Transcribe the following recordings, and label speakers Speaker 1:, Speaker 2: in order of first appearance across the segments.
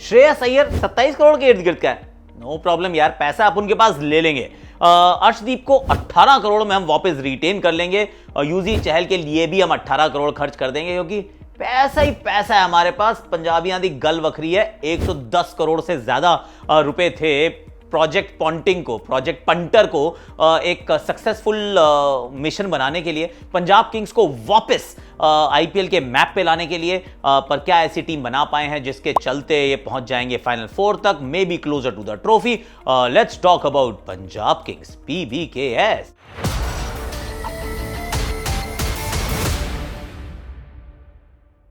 Speaker 1: श्रेयस अय्यर 27 करोड़ के इर्द गिर्द का है। नो प्रॉब्लम यार, पैसा आप उनके पास ले लेंगे। अर्शदीप को 18 करोड़ में हम वापस रिटेन कर लेंगे और युजवेंद्र चहल के लिए भी हम 18 करोड़ खर्च कर देंगे, क्योंकि पैसा ही पैसा है हमारे पास। पंजाबियां दी गल वखरी है। 110 करोड़ से ज्यादा रुपए थे प्रोजेक्ट पॉन्टिंग को, प्रोजेक्ट पंटर को एक सक्सेसफुल मिशन बनाने के लिए, पंजाब किंग्स को वापस आईपीएल के मैप पे लाने के लिए। पर क्या ऐसी टीम बना पाए हैं जिसके चलते ये पहुंच जाएंगे फाइनल 4 तक, may be closer to the trophy. Let's talk about Punjab kings, PBKS।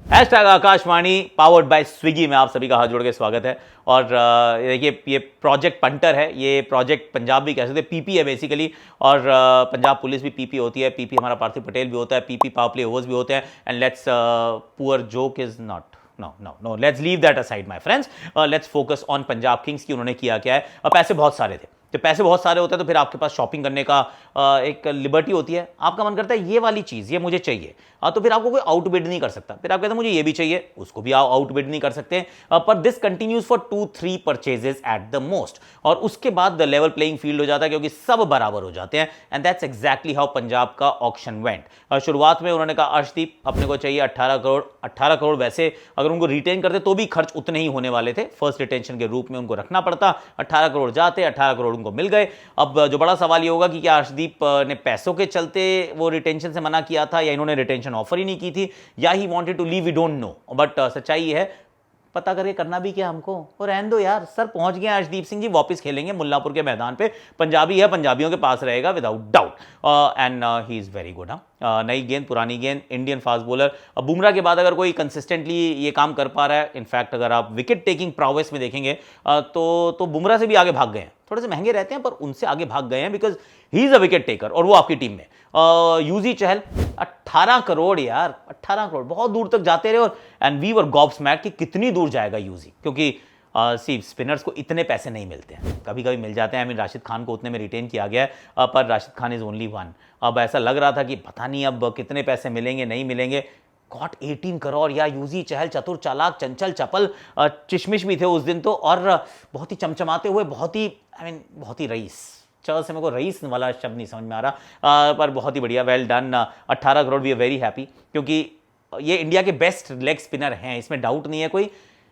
Speaker 1: Hashtag Akashvani powered by Swiggy में आप सभी का हाथ जोड़ के स्वागत है। और देखिए, ये प्रोजेक्ट पंटर है, ये प्रोजेक्ट पंजाब भी कह सकते हैं, पीपी है बेसिकली। और पंजाब पुलिस भी पीपी होती है, पीपी हमारा पार्थिव पटेल भी होता है, पीपी पावर प्ले ओवर्स भी होते हैं। And let's poor joke is not, no let's leave that aside my friends. Let's focus on Punjab kings की उन्होंने किया क्या है। पैसे बहुत सारे थे, तो पैसे बहुत सारे होते हैं तो फिर आपके पास शॉपिंग करने का एक लिबर्टी होती है। आपका मन करता है ये वाली चीज़ ये मुझे चाहिए, तो फिर आपको कोई आउटबिड नहीं कर सकता। फिर आप कहते हैं मुझे ये भी चाहिए, उसको भी आप आउटबिड नहीं कर सकते। पर this continues for 2-3 purchases at the most, और उसके बाद द लेवल प्लेइंग फील्ड हो जाता है, क्योंकि सब बराबर हो जाते हैं। And that's exactly how Punjab का ऑक्शन वेंट। शुरुआत में उन्होंने कहा अर्शदीप अपने को चाहिए 18 करोड़। 18 करोड़ वैसे अगर उनको रिटेन करते तो भी खर्च उतने ही होने वाले थे, फर्स्ट रिटेंशन के रूप में उनको रखना पड़ता। 18 करोड़ जाते, 18 करोड़ उनको मिल गए। अब जो बड़ा सवाल ये होगा कि क्या अर्शदीप ने पैसों के चलते वो रिटेंशन से मना किया था, या इन्होंने रिटेंशन ऑफर ही नहीं की थी, या he wanted to leave, we don't know. But सच्चाई ये है, पता करके करना भी क्या हमको, और रहने दो यार। सर पहुंच गए अर्शदीप सिंह जी, वापस खेलेंगे मुल्लापुर के मैदान पे। पंजाबी है, पंजाबियों के पास रहेगा without doubt. And he is very good. नई गेंद पुरानी गेंद, इंडियन फास्ट बॉलर। बुमराह के बाद अगर कोई कंसिस्टेंटली ये काम कर पा रहा है, इनफैक्ट अगर आप विकेट टेकिंग प्रोवेस में देखेंगे तो बुमराह से भी आगे भाग गए हैं। थोड़े से महंगे रहते हैं पर उनसे आगे भाग गए हैं, because he is a wicket taker, और वो आपकी टीम में। युजवेंद्र चहल 18 करोड़ यार, 18 करोड़ बहुत दूर तक जाते रहे। और एंड वी वर गॉब्समैक्ड कि कितनी दूर जाएगा युजवेंद्र, क्योंकि स्पिनर्स को इतने पैसे नहीं मिलते हैं, कभी कभी मिल जाते हैं। राशिद खान को उतने में रिटेन किया गया है, पर Rashid Khan is only one. अब ऐसा लग रहा था कि पता नहीं अब कितने पैसे मिलेंगे नहीं मिलेंगे। गॉट 18 करोड़। या युजवेंद्र चहल चतुर चालाक चंचल चपल चिशमिश भी थे उस दिन तो, और बहुत ही चमचमाते हुए, बहुत ही बहुत ही रईस। चल से मेरे को रईस वाला शब्द नहीं समझ में आ रहा, पर बहुत ही बढ़िया, well done. 18 crore, we are very happy, क्योंकि ये इंडिया के बेस्ट लेग स्पिनर हैं, इसमें डाउट नहीं है कोई।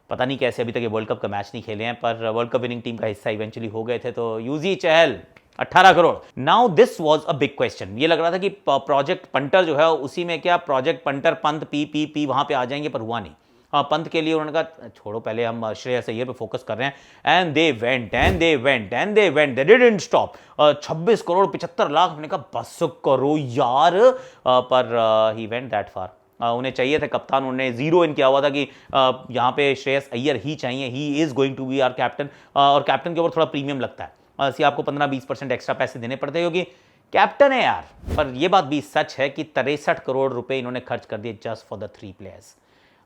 Speaker 1: पता नहीं कैसे अभी तक ये वर्ल्ड कप का मैच नहीं खेले हैं, पर वर्ल्ड कप विनिंग टीम का हिस्सा इवेंचुअली हो गए थे। तो Yuzvendra Chahal 18 crore. Now this was a big question. ये लग रहा था कि प्रोजेक्ट पंटर जो है उसी में क्या प्रोजेक्ट पंटर पंत पी वहां पे आ जाएंगे, पर हुआ नहीं। पंत के लिए उन्होंने कहा छोड़ो, पहले हम श्रेयस अय्यर पे फोकस कर रहे हैं। And they went and they went and they went, they didn't stop. 26 crore 75 lakh, मैंने कहा बस करो यार। पर ही वेंट दैट फार। उन्हें चाहिए थे कप्तान, उन्हें जीरो इन किया हुआ था कि यहाँ पे श्रेयस अय्यर ही चाहिए, he is going to be our captain. और कैप्टन के ऊपर थोड़ा प्रीमियम लगता है, ऐसे आपको 15-20% एक्स्ट्रा पैसे देने पड़ते हैं, क्योंकि कैप्टन है यार। पर यह बात भी सच है कि 63 करोड़ रुपए इन्होंने खर्च कर दिए जस्ट फॉर द 3 प्लेयर्स।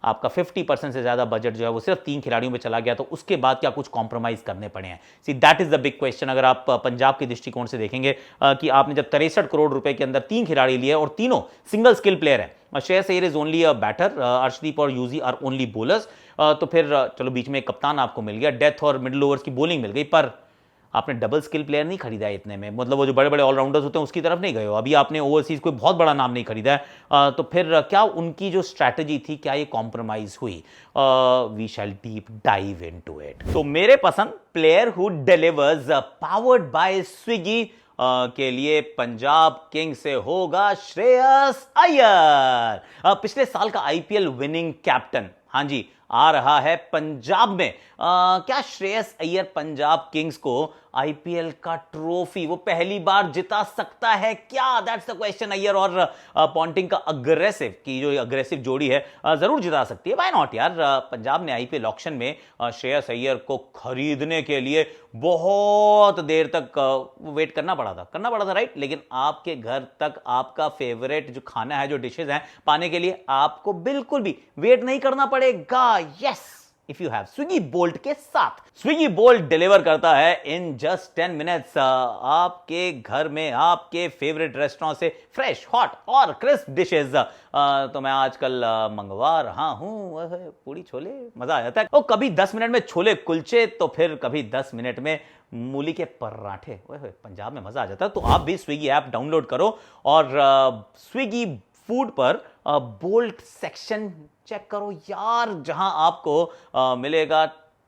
Speaker 1: आपका 50% से ज्यादा बजट जो है वो सिर्फ 3 खिलाड़ियों पे चला गया, तो उसके बाद क्या कुछ कॉम्प्रोमाइज करने पड़े हैं। See that is the big question. अगर आप पंजाब के दृष्टिकोण से देखेंगे कि आपने जब 63 करोड़ रुपए के अंदर 3 खिलाड़ी लिए और तीनों सिंगल स्किल प्लेयर है, Shreyas Iyer is only a batter, Arshdeep और युजवेंद्र आर ओनली बॉलर्स, तो फिर चलो बीच में एक कप्तान आपको मिल गया, डेथ और मिडिल ओवर्स की बॉलिंग मिल गई, पर आपने डबल स्किल प्लेयर नहीं खरीदा है इतने में। मतलब वो जो बड़े बड़े ऑलराउंडर्स होते हैं उसकी तरफ नहीं गए हो। अभी आपने ओवरसीज कोई बहुत बड़ा नाम नहीं खरीदा है, तो फिर क्या उनकी जो स्ट्रैटेजी थी क्या ये कॉम्प्रोमाइज हुई? We shall deep dive into it. तो मेरे पसंद player who delivers powered by Swiggy के लिए पंजाब किंग से होगा श्रेयस अय्यर। पिछले साल का आईपीएल विनिंग कैप्टन, हाँ जी, आ रहा है पंजाब में। क्या श्रेयस अय्यर पंजाब किंग्स को आईपीएल का ट्रॉफी वो पहली बार जिता सकता है क्या? That's the question. अय्यर और पॉन्टिंग का अग्रेसिव की जो अग्रेसिव जोड़ी है जरूर जिता सकती है। व्हाई नॉट यार। पंजाब ने आईपीएल ऑक्शन में श्रेयस अय्यर को खरीदने के लिए बहुत देर तक वेट करना पड़ा था, राइट। लेकिन आपके घर तक आपका फेवरेट जो खाना है, जो डिशेज हैं, पाने के लिए आपको बिल्कुल भी वेट नहीं करना पड़ेगा। Yes, if you have Swiggy bolt के साथ। स्विगी बोल्ट डिलीवर करता है इन जस्ट 10 मिनट्स आपके घर में आपके फेवरेट रेस्टोरेंट से फ्रेश, हॉट और क्रिस्प डिशेज। तो मैं आजकल मंगवा रहा हूं पूड़ी छोले, मजा आ जाता है। और कभी 10 मिनट में छोले कुलचे, तो फिर कभी 10 मिनट में मूली के पराठे। पंजाब में मजा आ जाता है। तो आप भी स्विगी ऐप डाउनलोड करो और स्विगी फूड पर बोल्ट सेक्शन चेक करो यार, जहां आपको मिलेगा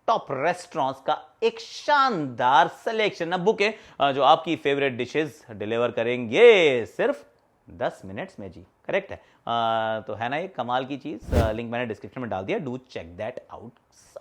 Speaker 1: टॉप रेस्टोरेंट्स का एक शानदार सिलेक्शन ऑफ बुके जो आपकी फेवरेट डिशेस डिलीवर करेंगे सिर्फ 10 मिनट्स में जी। करेक्ट है। तो है ना ये कमाल की चीज। लिंक मैंने डिस्क्रिप्शन में डाल दिया, डू चेक दैट आउट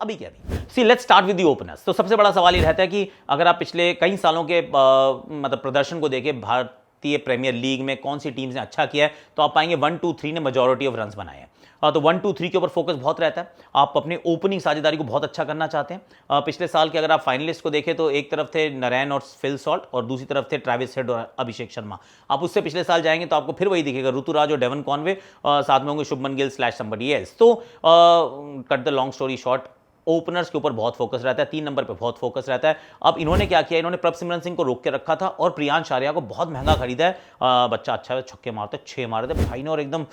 Speaker 1: अभी के अभी। See let's start with the openers. तो सबसे बड़ा सवाल ये रहता है कि अगर आप पिछले कई सालों के मतलब प्रदर्शन को देखें, भारतीय प्रीमियर लीग में कौन सी टीम्स ने अच्छा किया है, तो आप पाएंगे 1, 2, 3 ने मेजॉरिटी ऑफ रन्स बनाए हैं। तो 1, 2, 3 के ऊपर फोकस बहुत रहता है। आप अपनी ओपनिंग साझेदारी को बहुत अच्छा करना चाहते हैं। पिछले साल के अगर आप फाइनलिस्ट को देखें तो एक तरफ थे नरैन और फिल सॉल्ट और दूसरी तरफ थे ट्रेविस हेड और अभिषेक शर्मा। आप उससे पिछले साल जाएंगे तो आपको फिर वही दिखेगा, ऋतुराज और डेवन कॉनवे, साथ में होंगे शुभमन गिल / समबडी एल्स। तो cut the long story short, openers के ऊपर बहुत फोकस रहता है, 3 नंबर पे बहुत फोकस रहता है। अब इन्होंने क्या किया, इन्होंने प्रभसिमरन सिंह को रोक के रखा था और प्रियांश आर्या को बहुत महंगा खरीदा है। बच्चा अच्छा है, छक्के मारते, 6 मारे थे भाई ने और एकदम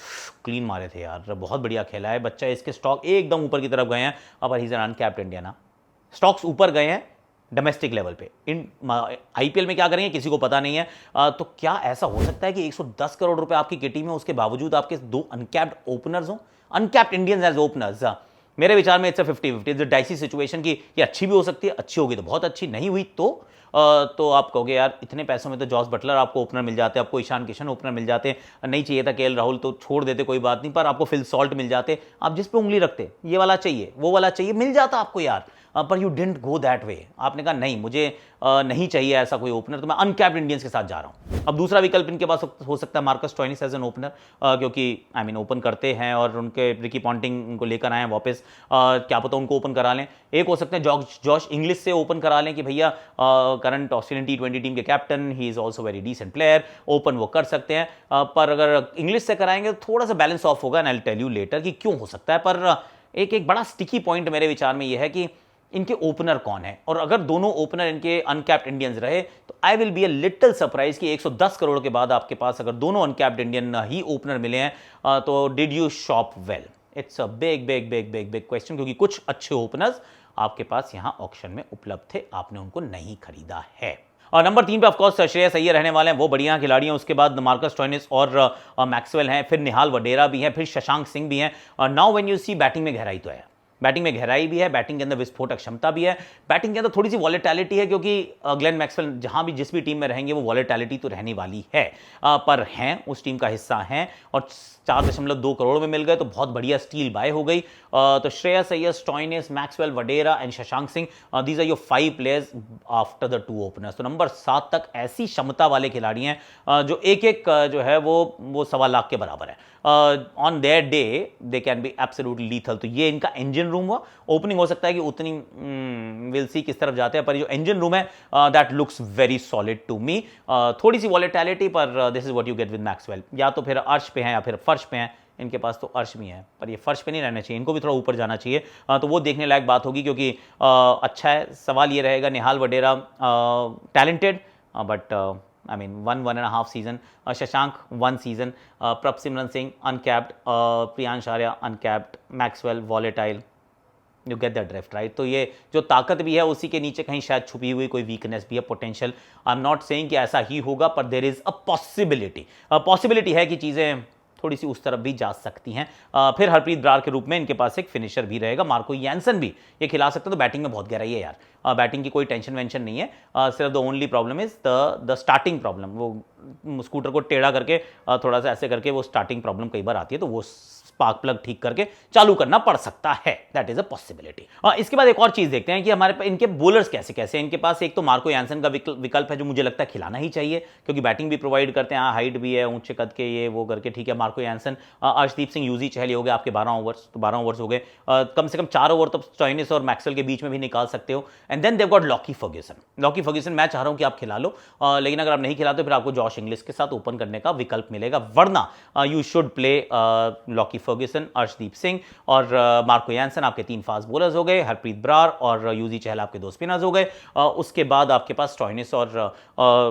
Speaker 1: क्लीन मारे थे यार, बहुत बढ़िया खेला है बच्चा। इसके स्टॉक एकदम ऊपर की तरफ गए हैं। अब he is an uncapped India ना, स्टॉक्स ऊपर गए हैं डोमेस्टिक लेवल पे। इन आईपीएल में क्या करेंगे किसी को पता नहीं है। तो क्या ऐसा हो सकता है कि 110 करोड़ रुपए आपकी किटी में, उसके बावजूद आपके 2 अनकैप्ड ओपनर्स हो, अनकैप्ड इंडियंस एज ओपनर्स? मेरे विचार में it's a 50-50, it's a dicey situation की ये अच्छी भी हो सकती है, अच्छी होगी तो बहुत अच्छी, नहीं हुई तो आप कहोगे यार इतने पैसों में तो जॉस बटलर आपको ओपनर मिल जाते, आपको ईशान किशन ओपनर मिल जाते, नहीं चाहिए था केएल राहुल तो छोड़ देते, कोई बात नहीं, पर आपको फिल सॉल्ट मिल जाते, आप जिस पे उंगली रखते ये वाला चाहिए वो वाला चाहिए, मिल जाता आपको यार। पर you didn't go that way. आपने कहा नहीं मुझे नहीं चाहिए ऐसा कोई ओपनर, तो मैं अनकैप्ड इंडियंस के साथ जा रहा हूं। अब दूसरा विकल्प इनके पास हो सकता है Marcus Stoinis as an opener, क्योंकि ओपन करते हैं और उनके रिकी पॉन्टिंग उनको लेकर आए हैं वापस, क्या पता उनको ओपन करा लें। एक हो सकते हैं जॉश इंग्लिश से ओपन करा लें कि भैया करंट ऑस्ट्रेलियन T20 टीम के captain, he is also very decent player, open वो कर सकते हैं। पर अगर इंग्लिश से कराएंगे तो थोड़ा सा बैलेंस ऑफ होगा, and I will tell you later कि क्यों हो सकता है। पर एक बड़ा स्टिकी पॉइंट मेरे विचार में यह है कि इनके ओपनर कौन है, और अगर दोनों ओपनर इनके अनकैप्ड इंडियंस रहे तो I will be a little surprise कि 110 करोड़ के बाद आपके पास अगर दोनों अनकैप्ड इंडियन ही ओपनर मिले हैं तो did you shop well? It's a big big big big big question, क्योंकि कुछ अच्छे ओपनर्स आपके पास यहां ऑक्शन में उपलब्ध थे, आपने उनको नहीं खरीदा है। और नंबर 3 पे ऑफकोर्स श्रेयस अय्यर रहने वाले हैं, वो बढ़िया खिलाड़ी हैं। उसके बाद मार्कस स्टोइनिस और मैक्सवेल हैं, फिर निहाल वडेरा भी हैं, फिर शशांक सिंह भी हैं। Now when you see batting में गहराई तो है, बैटिंग में गहराई भी है, बैटिंग के अंदर विस्फोटक क्षमता भी है, बैटिंग के अंदर थोड़ी सी वॉलेटिलिटी है, क्योंकि ग्लेन मैक्सवेल जहां भी जिस भी टीम में रहेंगे वो वॉलेटिलिटी तो रहने वाली है। पर हैं उस टीम का हिस्सा हैं, और 4.2 करोड़ में मिल गए तो बहुत बढ़िया स्टील बाय हो गई। तो Shreyas Iyer, Stoinis, Maxwell, Wadhera and Shashank Singh, these are your 5 players after the 2 openers. तो नंबर 7 तक ऐसी क्षमता वाले खिलाड़ी हैं जो एक जो है वो 1.25 लाख के बराबर है। On their day they can be absolutely lethal. तो ये इनका इंजन रूम हुआ। ओपनिंग हो सकता है कि उतनी विल सी किस तरफ जाते हैं, पर जो इंजन रूम है that looks very solid to me. थोड़ी सी वॉलेटिलिटी, पर this is what you get with Maxwell. या तो फिर अर्श पे हैं या फिर फर्श पे हैं, इनके पास तो अर्श भी है, पर ये फर्श पे नहीं रहना चाहिए, इनको भी थोड़ा ऊपर जाना चाहिए। तो वो देखने लायक बात होगी, क्योंकि अच्छा है। सवाल ये रहेगा, Nehal Wadhera talented but one and a half season, Shashank 1 season, Prabhsimran Singh uncapped, Priyansh Arya uncapped, Maxwell volatile. You get that drift right. तो ये जो ताकत भी है उसी के नीचे कहीं शायद छुपी हुई कोई वीकनेस भी है, potential. I am not saying कि ऐसा ही होगा, पर देयर इज अ पॉसिबिलिटी है कि चीज़ें थोड़ी सी उस तरफ भी जा सकती हैं। फिर हरप्रीत ब्रार के रूप में इनके पास एक फिनिशर भी रहेगा, मार्को यानसन भी ये खिला सकते हैं। तो बैटिंग में बहुत गहराई है यार, बैटिंग की कोई टेंशन वेंशन नहीं है। सिर्फ the only problem is the starting problem. वो स्कूटर को टेढ़ा करके थोड़ा सा ऐसे करके वो स्टार्टिंग प्रॉब्लम कई बार आती है, तो वो स्पार्क प्लग ठीक करके चालू करना पड़ सकता है, दैट इज अ पॉसिबिलिटी। इसके बाद एक और चीज देखते हैं कि हमारे पास इनके बोलर्स कैसे कैसे। इनके पास एक तो मार्को यानसन का विकल्प है, जो मुझे लगता है खिलाना ही चाहिए, क्योंकि बैटिंग भी प्रोवाइड करते हैं, हाइट भी है, ऊंचे कद के, ये वो करके ठीक है। मार्को यानसन, अर्शदीप सिंह, यूजी चहल हो गए आपके 12 ओवर्स, तो 12 ओवर्स हो गए, कम से कम 4 ओवर तो स्टोइनिस और मैक्सवेल के बीच में भी निकाल सकते हो। And then they've got Lockie Ferguson मैं चाह रहा हूं कि आप खिला लो, लेकिन अगर आप नहीं खिलाते फिर आपको जॉश इंग्लिश के साथ ओपन करने का विकल्प मिलेगा, वरना you should play Lockie Ferguson, Arshdeep Singh और मार्को यानसन आपके 3 फास्ट बॉलर्स हो गए, हरप्रीत ब्रार और यूजी चहल आपके 2 स्पिनर्स हो गए। उसके बाद आपके पास स्टॉइनिस और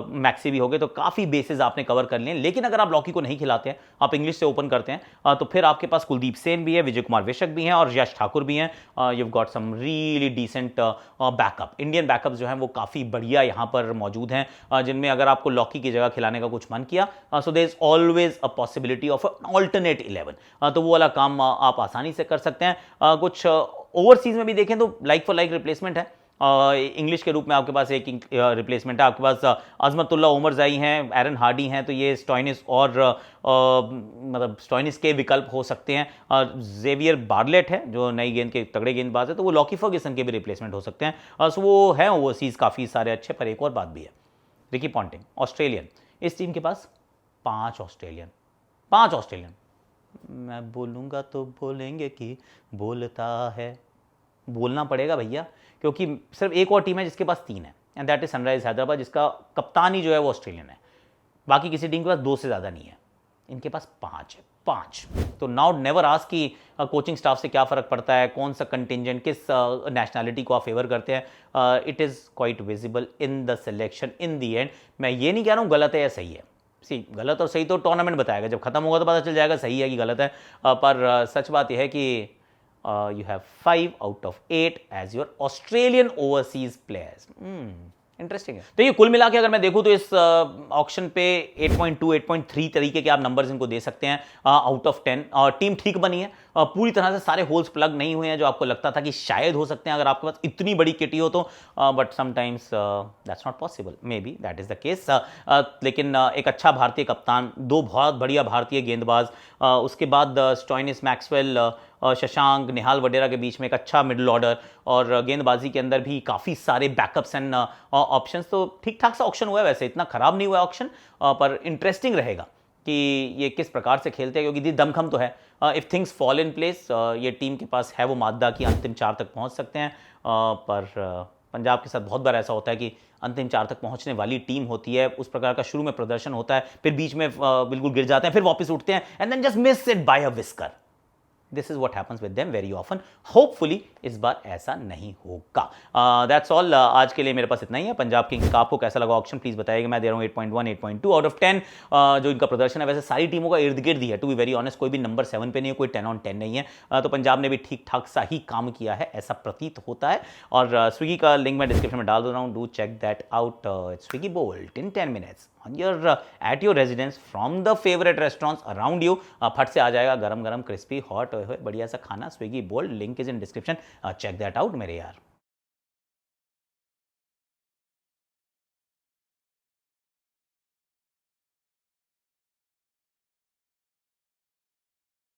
Speaker 1: मैक्सी भी हो गए, तो काफ़ी बेसिस आपने कवर कर लिए। लेकिन अगर आप लॉकी को नहीं खिलाते हैं, आप इंग्लिश से ओपन करते हैं, तो फिर आपके पास कुलदीप सेन भी है, विजय कुमार विशक भी हैं और यश ठाकुर भी हैं। You got some really decent backup. Indian backup जो हैं वो काफ़ी बढ़िया यहाँ पर मौजूद हैं, जिनमें अगर आपको लॉकी की जगह खिलाने का कुछ मन किया, so there is always a possibility of alternate 11, तो वो वाला काम आप आसानी से कर सकते हैं। कुछ ओवरसीज में भी देखें तो लाइक फॉर लाइक रिप्लेसमेंट है। इंग्लिश के रूप में आपके पास एक रिप्लेसमेंट है, आपके पास अजमतुल्ला उमरजाई हैं, एरन हार्डी हैं, तो ये स्टॉइनिस और मतलब स्टॉइनिस के विकल्प हो सकते हैं। जेवियर बार्लेट है जो नई गेंद के तगड़े गेंदबाज है, तो वो लॉकी फर्ग्यूसन के भी रिप्लेसमेंट हो सकते हैं। सो वो है ओवरसीज काफ़ी सारे अच्छे। पर एक और बात भी है, रिकी पॉन्टिंग ऑस्ट्रेलियन, इस टीम के पास 5 ऑस्ट्रेलियन। मैं बोलूँगा तो बोलेंगे कि बोलता है, बोलना पड़ेगा भैया, क्योंकि सिर्फ एक और टीम है जिसके पास 3 है, and that is sunrise Hyderabad, जिसका कप्तानी जो है वो ऑस्ट्रेलियन है। बाकी किसी टीम के पास 2 से ज़्यादा नहीं है, इनके पास 5 है, 5। तो नाउ नेवर आस्क कि कोचिंग स्टाफ से क्या फ़र्क पड़ता है, कौन सा कंटिजेंट, किस नेशनैलिटी को आप फेवर करते हैं। It is quite visible in the selection in the end. मैं ये नहीं कह रहा हूँ गलत है या सही है, गलत और सही तो टूर्नामेंट बताएगा, जब खत्म होगा तो पता चल जाएगा सही है कि गलत है। पर सच बात यह है कि you have 5 out of 8 as your Australian overseas players. Interesting है। तो ये कुल मिला के अगर मैं देखूं तो इस ऑक्शन पे 8.2 8.3 तरीके के आप नंबर्स इनको दे सकते हैं आउट ऑफ 10। और टीम ठीक बनी है, पूरी तरह से सारे होल्स प्लग नहीं हुए हैं जो आपको लगता था कि शायद हो सकते हैं अगर आपके पास इतनी बड़ी किटी हो तो, but sometimes that's not possible, may be that is the case. लेकिन एक अच्छा भारतीय कप्तान, 2 बहुत बढ़िया भारतीय गेंदबाज, उसके बाद स्टॉइनिस, मैक्सवेल, शशांक, निहाल वडेरा के बीच में एक अच्छा मिडिल ऑर्डर, और गेंदबाजी के अंदर भी काफ़ी सारे बैकअप्स एंड ऑप्शंस। तो ठीक ठाक सा ऑक्शन हुआ है, वैसे इतना खराब नहीं हुआ ऑक्शन, पर इंटरेस्टिंग रहेगा कि ये किस प्रकार से खेलते हैं, क्योंकि दमखम तो है। If things fall in place, ये टीम के पास है वो मादा कि अंतिम 4 तक पहुंच सकते हैं। पर पंजाब के साथ बहुत बार ऐसा होता है कि अंतिम 4 तक पहुंचने वाली टीम होती है, उस प्रकार का शुरू में प्रदर्शन होता है, फिर बीच में बिल्कुल गिर जाते हैं, फिर वापस उठते हैं, and then just miss it by a whisker. This is what happens with them very often. होपफुली इस बार ऐसा नहीं होगा। दैट्स ऑल, आज के लिए मेरे पास इतना ही है। पंजाब किंग्स का आपको कैसा लगा ऑप्शन प्लीज बताइएगा। मैं दे रहा हूँ 8.1 8.2 आउट ऑफ 10। जो इनका प्रदर्शन है वैसे सारी टीमों का इर्द गिर्द ही है, टू बी वेरी ऑनेस्ट, कोई भी नंबर 7 पे नहीं है, कोई 10 on 10 नहीं है। तो पंजाब ने भी ठीक ठाक सा ही काम किया है, ऐसा प्रतीत होता है। और स्विगी का लिंक मैं डिस्क्रिप्शन में डाल दे रहा हूँ, do check that out. Swiggy bolt in 10 minutes on your at your residence from the favorite restaurants around you। फट से आ जाएगा गरम गरम क्रिस्पी हॉट बढ़िया सा खाना। Swiggy bolt, link is in description, check that out मेरे यार।